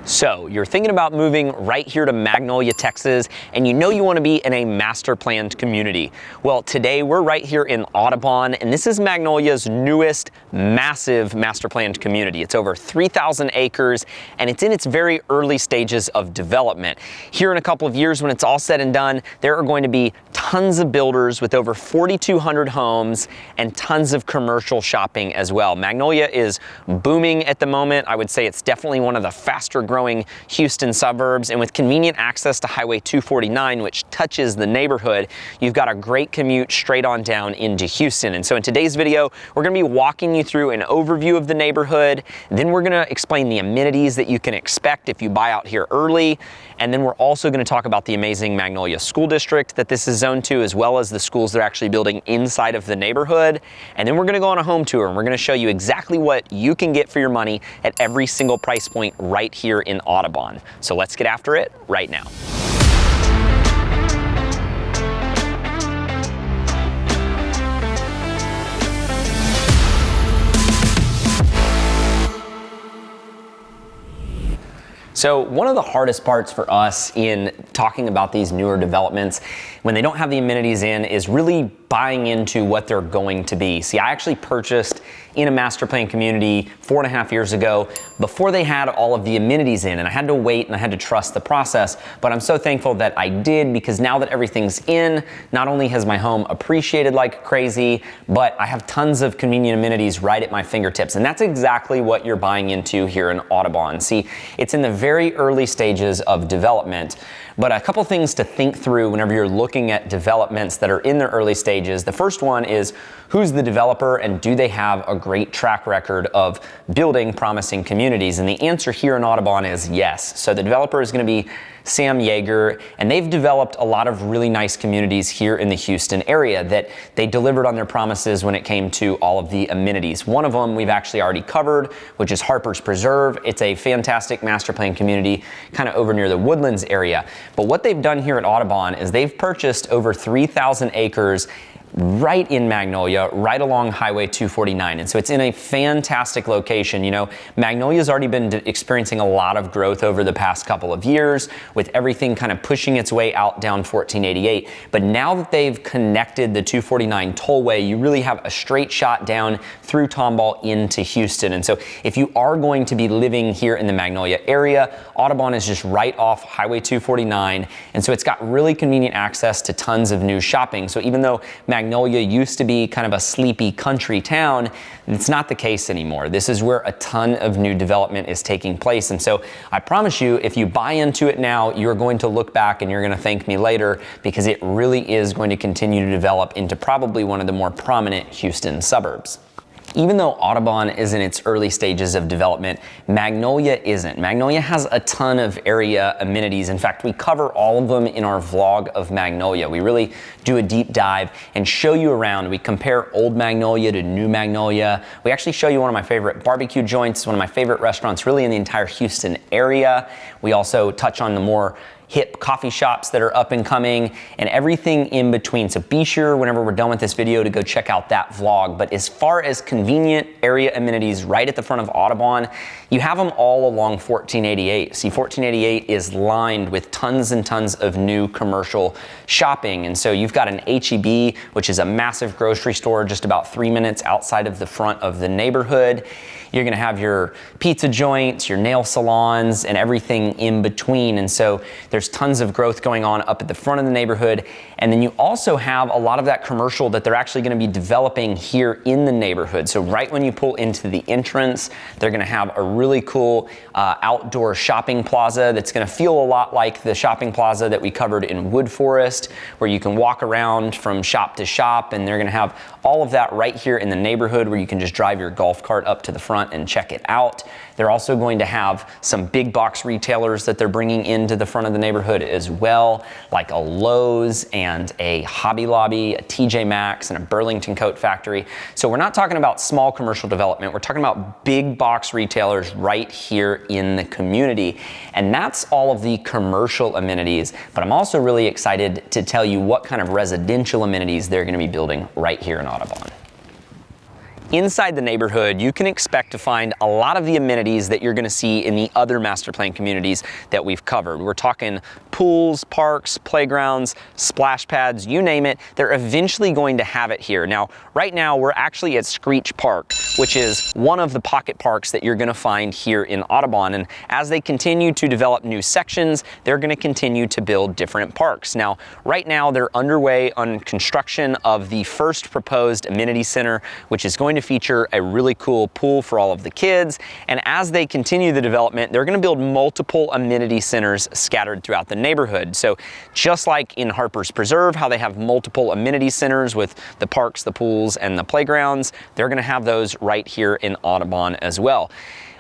So you're thinking about moving right here to Magnolia, Texas, and you know you want to be in a master planned community. Well, today we're right here in Audubon, and this is Magnolia's newest massive master planned community. It's over 3,000 acres, and it's in its very early stages of development. Here in a couple of years, when it's all said and done, there are going to be tons of builders with over 4,200 homes and tons of commercial shopping as well. Magnolia is booming at the moment. I would say it's definitely one of the faster growing Houston suburbs, and with convenient access to Highway 249, which touches the neighborhood, you've got a great commute straight on down into Houston. And so in today's video, we're going to be walking you through an overview of the neighborhood. Then we're going to explain the amenities that you can expect if you buy out here early. And then we're also going to talk about the amazing Magnolia School District that this is zoned to, as well as the schools they're actually building inside of the neighborhood. And then we're going to go on a home tour, and we're going to show you exactly what you can get for your money at every single price point right here in Audubon. So let's get after it right now. So one of the hardest parts for us in talking about these newer developments when they don't have the amenities in is really buying into what they're going to be. See, I actually purchased in a master plan community 4.5 years ago before they had all of the amenities in, and I had to wait and I had to trust the process. But I'm so thankful that I did, because now that everything's in, not only has my home appreciated like crazy, but I have tons of convenient amenities right at my fingertips. And that's exactly what you're buying into here in Audubon. See, it's in the very early stages of development, but a couple things to think through whenever you're looking at developments that are in their early stages. The first one is, who's the developer, and do they have a great track record of building promising communities? And the answer here in Audubon is yes. So the developer is going to be Sam Yeager, and they've developed a lot of really nice communities here in the Houston area that they delivered on their promises when it came to all of the amenities. One of them we've actually already covered, which is Harper's Preserve. It's a fantastic master plan community kind of over near the Woodlands area. But what they've done here at Audubon is they've purchased over 3,000 acres right in Magnolia, right along Highway 249. And so it's in a fantastic location. You know, Magnolia's already been experiencing a lot of growth over the past couple of years, with everything kind of pushing its way out down 1488. But now that they've connected the 249 tollway, you really have a straight shot down through Tomball into Houston. And so if you are going to be living here in the Magnolia area, Audubon is just right off Highway 249. And so it's got really convenient access to tons of new shopping. So even though Magnolia used to be kind of a sleepy country town, it's not the case anymore. This is where a ton of new development is taking place. And so I promise you, if you buy into it now, you're going to look back and you're going to thank me later, because it really is going to continue to develop into probably one of the more prominent Houston suburbs. Even though Audubon is in its early stages of development, Magnolia isn't. Magnolia has a ton of area amenities. In fact, we cover all of them in our vlog of Magnolia. We really do a deep dive and show you around. We compare old Magnolia to new Magnolia. We actually show you one of my favorite barbecue joints, one of my favorite restaurants really in the entire Houston area. We also touch on the more hip coffee shops that are up and coming, and everything in between. So be sure whenever we're done with this video to go check out that vlog. But as far as convenient area amenities right at the front of Audubon, you have them all along 1488. See, 1488 is lined with tons and tons of new commercial shopping. And so you've got an H-E-B, which is a massive grocery store just about 3 minutes outside of the front of the neighborhood. You're going to have your pizza joints, your nail salons, and everything in between. And so there's tons of growth going on up at the front of the neighborhood. And then you also have a lot of that commercial that they're actually going to be developing here in the neighborhood. So right when you pull into the entrance, they're going to have a really cool outdoor shopping plaza that's going to feel a lot like the shopping plaza that we covered in Wood Forest, where you can walk around from shop to shop. And they're going to have all of that right here in the neighborhood, where you can just drive your golf cart up to the front and check it out. They're also going to have some big box retailers that they're bringing into the front of the neighborhood as well, like a Lowe's and a Hobby Lobby, a TJ Maxx, and a Burlington Coat Factory. So we're not talking about small commercial development. We're talking about big box retailers right here in the community. And that's all of the commercial amenities. But I'm also really excited to tell you what kind of residential amenities they're going to be building right here in Audubon. Inside the neighborhood, you can expect to find a lot of the amenities that you're going to see in the other master plan communities that we've covered. We're talking pools, parks, playgrounds, splash pads, you name it. They're eventually going to have it here. Now, right now, we're actually at Screech Park, which is one of the pocket parks that you're going to find here in Audubon. And as they continue to develop new sections, they're going to continue to build different parks. Now, right now, they're underway on construction of the first proposed amenity center, which is going to feature a really cool pool for all of the kids. And as they continue the development, they're going to build multiple amenity centers scattered throughout the neighborhood. So just like in Harper's Preserve, how they have multiple amenity centers with the parks, the pools, and the playgrounds, they're going to have those right here in Audubon as well.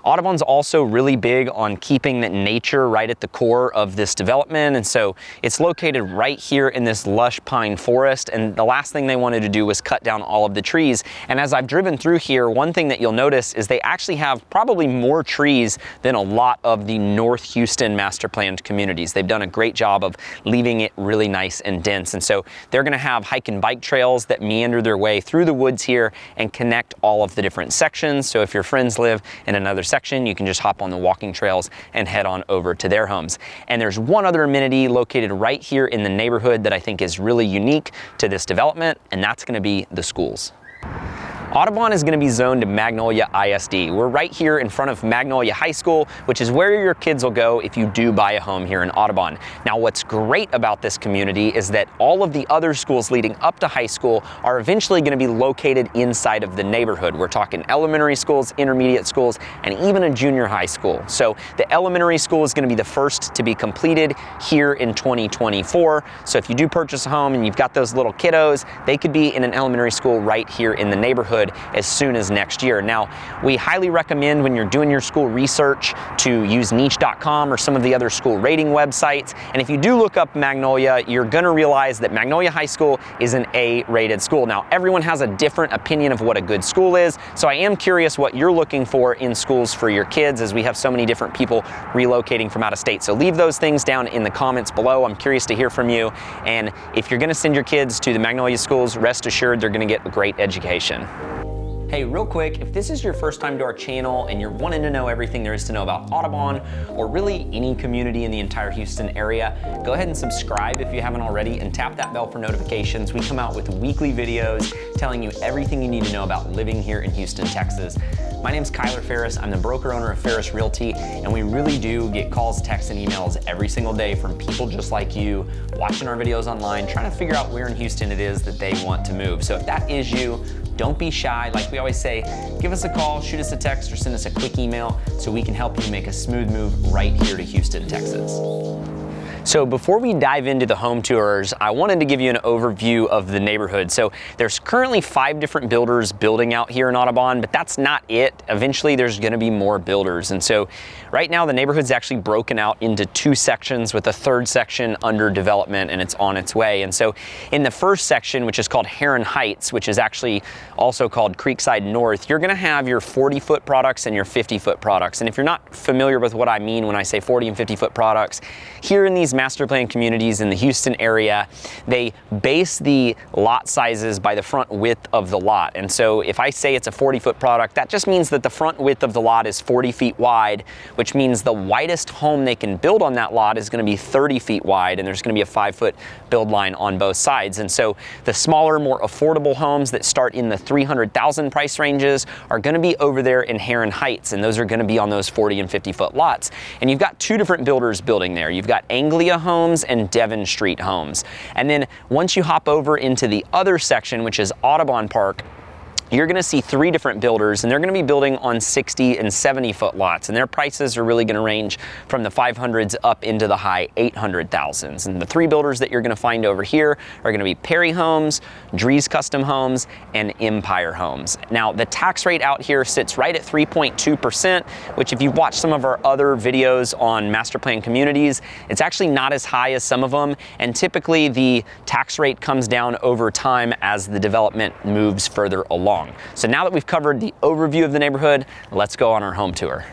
Audubon's also really big on keeping nature right at the core of this development, and so it's located right here in this lush pine forest, and the last thing they wanted to do was cut down all of the trees. And as I've driven through here, one thing that you'll notice is they actually have probably more trees than a lot of the North Houston master planned communities. They've done a great job of leaving it really nice and dense, and so they're going to have hike and bike trails that meander their way through the woods here and connect all of the different sections. So if your friends live in another section, you can just hop on the walking trails and head on over to their homes. And there's one other amenity located right here in the neighborhood that I think is really unique to this development, and that's going to be the schools. Audubon is going to be zoned to Magnolia ISD. We're right here in front of Magnolia High School, which is where your kids will go if you do buy a home here in Audubon. Now, what's great about this community is that all of the other schools leading up to high school are eventually going to be located inside of the neighborhood. We're talking elementary schools, intermediate schools, and even a junior high school. So the elementary school is going to be the first to be completed here in 2024. So if you do purchase a home and you've got those little kiddos, they could be in an elementary school right here in the neighborhood as soon as next year. Now, we highly recommend when you're doing your school research to use niche.com or some of the other school rating websites. And if you do look up Magnolia, you're going to realize that Magnolia High School is an A-rated school. Now, everyone has a different opinion of what a good school is, so I am curious what you're looking for in schools for your kids, as we have so many different people relocating from out of state. So leave those things down in the comments below. I'm curious to hear from you. And if you're going to send your kids to the Magnolia schools, rest assured they're going to get a great education. Hey, real quick, if this is your first time to our channel and you're wanting to know everything there is to know about Audubon or really any community in the entire Houston area, go ahead and subscribe if you haven't already and tap that bell for notifications. We come out with weekly videos telling you everything you need to know about living here in Houston, Texas. My name's Kyler Ferris. I'm the broker owner of Ferris Realty, and we really do get calls, texts, and emails every single day from people just like you watching our videos online, trying to figure out where in Houston it is that they want to move. So if that is you, don't be shy. Like we always say, give us a call, shoot us a text, or send us a quick email so we can help you make a smooth move right here to Houston, Texas. So before we dive into the home tours, I wanted to give you an overview of the neighborhood. So there's currently 5 different builders building out here in Audubon, but that's not it. Eventually there's gonna be more builders. And so right now the neighborhood's actually broken out into 2 sections with a 3rd section under development, and it's on its way. And so in the first section, which is called Heron Heights, which is actually also called Creekside North, you're gonna have your 40-foot products and your 50-foot products. And if you're not familiar with what I mean when I say 40 and 50-foot products, here in these master plan communities in the Houston area, they base the lot sizes by the front width of the lot. And so if I say it's a 40-foot product, that just means that the front width of the lot is 40 feet wide, which means the widest home they can build on that lot is going to be 30 feet wide, and there's going to be a 5-foot build line on both sides. And so the smaller, more affordable homes that start in the $300,000 price ranges are going to be over there in Heron Heights, and those are going to be on those 40 and 50-foot lots. And you've got 2 different builders building there. You've got Anglia Homes and Devon Homes. And then once you hop over into the other section, which is Audubon Park, you're going to see 3 different builders, and they're going to be building on 60 and 70-foot lots, and their prices are really going to range from the 500s up into the high 800,000s. And the 3 builders that you're going to find over here are going to be Perry Homes, Drees Custom Homes, and Empire Homes. Now, the tax rate out here sits right at 3.2%, which if you've watched some of our other videos on master plan communities, it's actually not as high as some of them, and typically the tax rate comes down over time as the development moves further along. So now that we've covered the overview of the neighborhood, let's go on our home tour.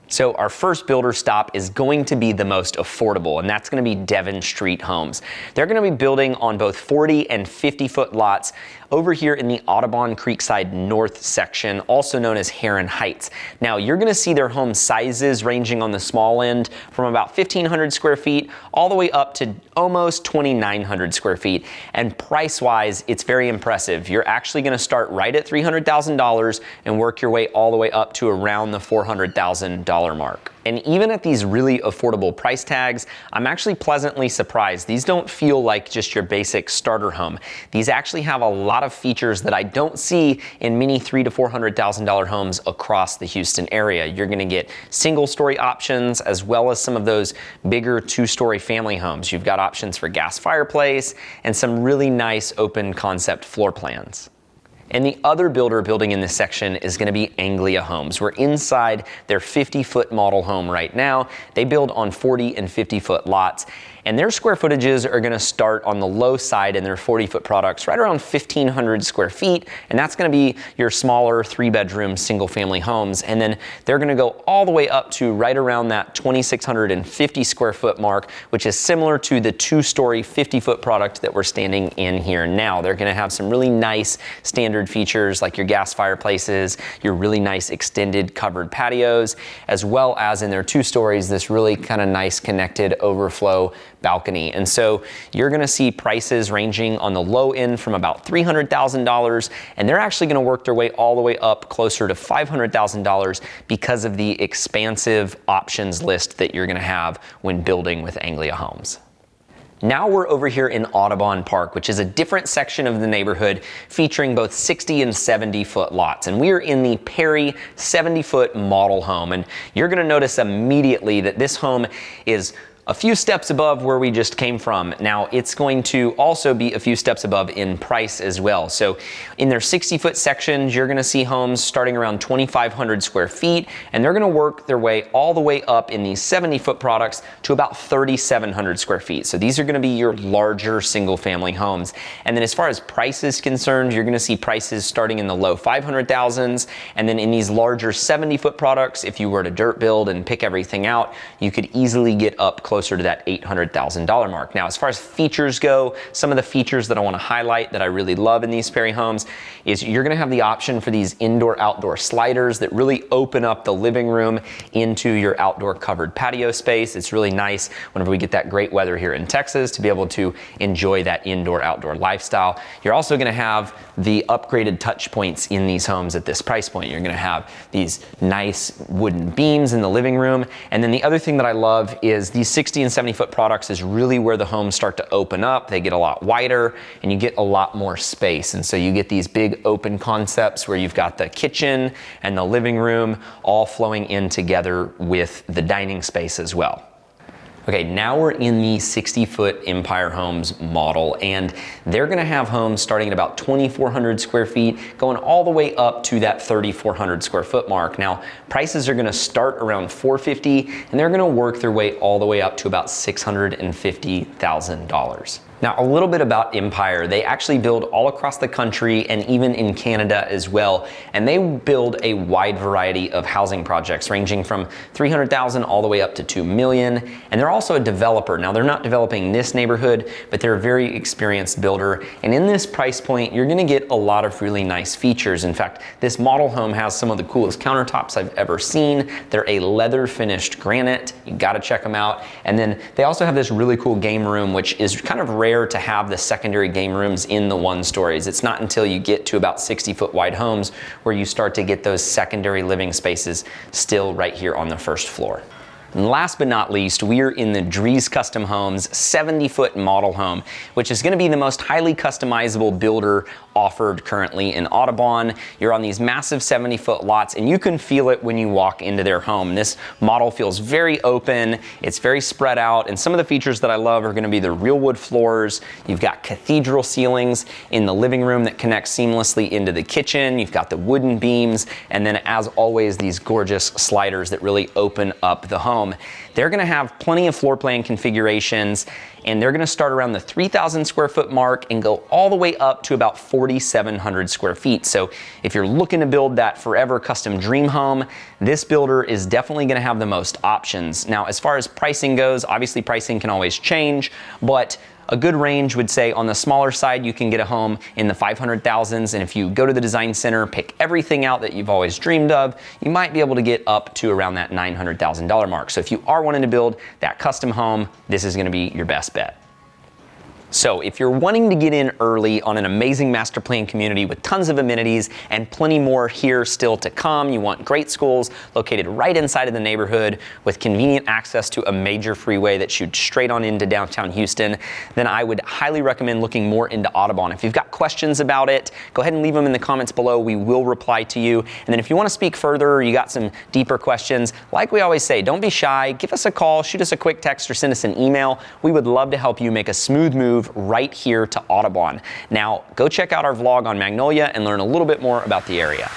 So our first builder stop is going to be the most affordable, and that's going to be Devon Homes. They're going to be building on both 40 and 50-foot lots over here in the Audubon Creekside North section, also known as Heron Heights. Now, you're gonna see their home sizes ranging on the small end from about 1,500 square feet all the way up to almost 2,900 square feet. And price-wise, it's very impressive. You're actually gonna start right at $300,000 and work your way all the way up to around the $400,000 mark. And even at these really affordable price tags, I'm actually pleasantly surprised. These don't feel like just your basic starter home. These actually have a lot of features that I don't see in many $300,000 to $400,000 homes across the Houston area. You're gonna get single story options as well as some of those bigger 2-story family homes. You've got options for gas fireplace and some really nice open concept floor plans. And the other builder building in this section is going to be Anglia Homes. We're inside their 50-foot model home right now. They build on 40 and 50-foot lots. And their square footages are going to start on the low side in their 40-foot products, right around 1,500 square feet. And that's going to be your smaller 3-bedroom single-family homes. And then they're going to go all the way up to right around that 2,650 square foot mark, which is similar to the 2-story 50-foot product that we're standing in here now. They're going to have some really nice standard features like your gas fireplaces, your really nice extended covered patios, as well as in their 2 stories, this really kind of nice connected overflow balcony. And so you're gonna see prices ranging on the low end from about $300,000, and they're actually gonna work their way all the way up closer to $500,000 because of the expansive options list that you're gonna have when building with Anglia Homes. Now we're over here in Audubon Park, which is a different section of the neighborhood featuring both 60 and 70-foot lots. And we're in the Perry 70-foot model home. And you're gonna notice immediately that this home is a few steps above where we just came from. Now, it's going to also be a few steps above in price as well. So in their 60-foot sections, you're gonna see homes starting around 2,500 square feet, and they're gonna work their way all the way up in these 70-foot products to about 3,700 square feet. So these are gonna be your larger single-family homes. And then as far as price is concerned, you're gonna see prices starting in the low 500,000s, and then in these larger 70-foot products, if you were to dirt build and pick everything out, you could easily get up closer to that $800,000 mark. Now, as far as features go, some of the features that I want to highlight that I really love in these Perry homes is you're going to have the option for these indoor-outdoor sliders that really open up the living room into your outdoor covered patio space. It's really nice whenever we get that great weather here in Texas to be able to enjoy that indoor-outdoor lifestyle. You're also going to have the upgraded touch points in these homes at this price point. You're going to have these nice wooden beams in the living room. And then the other thing that I love is these 60 and 70-foot products is really where the homes start to open up. They get a lot wider and you get a lot more space. And so you get these big open concepts where you've got the kitchen and the living room all flowing in together with the dining space as well. Okay, now we're in the 60-foot Empire Homes model, and they're gonna have homes starting at about 2,400 square feet, going all the way up to that 3,400 square foot mark. Now, prices are gonna start around $450,000, and they're gonna work their way all the way up to about $650,000. Now, a little bit about Empire. They actually build all across the country and even in Canada as well. And they build a wide variety of housing projects ranging from $300,000 all the way up to $2 million. And they're also a developer. Now, they're not developing this neighborhood, but they're a very experienced builder. And in this price point, you're gonna get a lot of really nice features. In fact, this model home has some of the coolest countertops I've ever seen. They're a leather finished granite. You gotta check them out. And then they also have this really cool game room, which is kind of rare to have the secondary game rooms in the 1-stories. It's not until you get to about 60-foot wide homes where you start to get those secondary living spaces still right here on the first floor. And last but not least, we are in the Drees Custom Homes 70-foot model home, which is gonna be the most highly customizable builder offered currently in Audubon. You're on these massive 70-foot lots, and you can feel it when you walk into their home. This model feels very open, it's very spread out, and some of the features that I love are gonna be the real wood floors. You've got cathedral ceilings in the living room that connect seamlessly into the kitchen. You've got the wooden beams, and then as always, these gorgeous sliders that really open up the home. They're gonna have plenty of floor plan configurations, and they're gonna start around the 3,000 square foot mark and go all the way up to about 4,700 square feet. So if you're looking to build that forever custom dream home, this builder is definitely gonna have the most options. Now, as far as pricing goes, obviously pricing can always change, but A good range would say on the smaller side, you can get a home in the 500,000s. And if you go to the design center, pick everything out that you've always dreamed of, you might be able to get up to around that $900,000 mark. So if you are wanting to build that custom home, this is going to be your best bet. So if you're wanting to get in early on an amazing master plan community with tons of amenities and plenty more here still to come, you want great schools located right inside of the neighborhood with convenient access to a major freeway that shoots straight on into downtown Houston, then I would highly recommend looking more into Audubon. If you've got questions about it, go ahead and leave them in the comments below. We will reply to you. And then if you want to speak further or you got some deeper questions, like we always say, don't be shy. Give us a call, shoot us a quick text, or send us an email. We would love to help you make a smooth move right here to Audubon. Now, go check out our vlog on Magnolia and learn a little bit more about the area.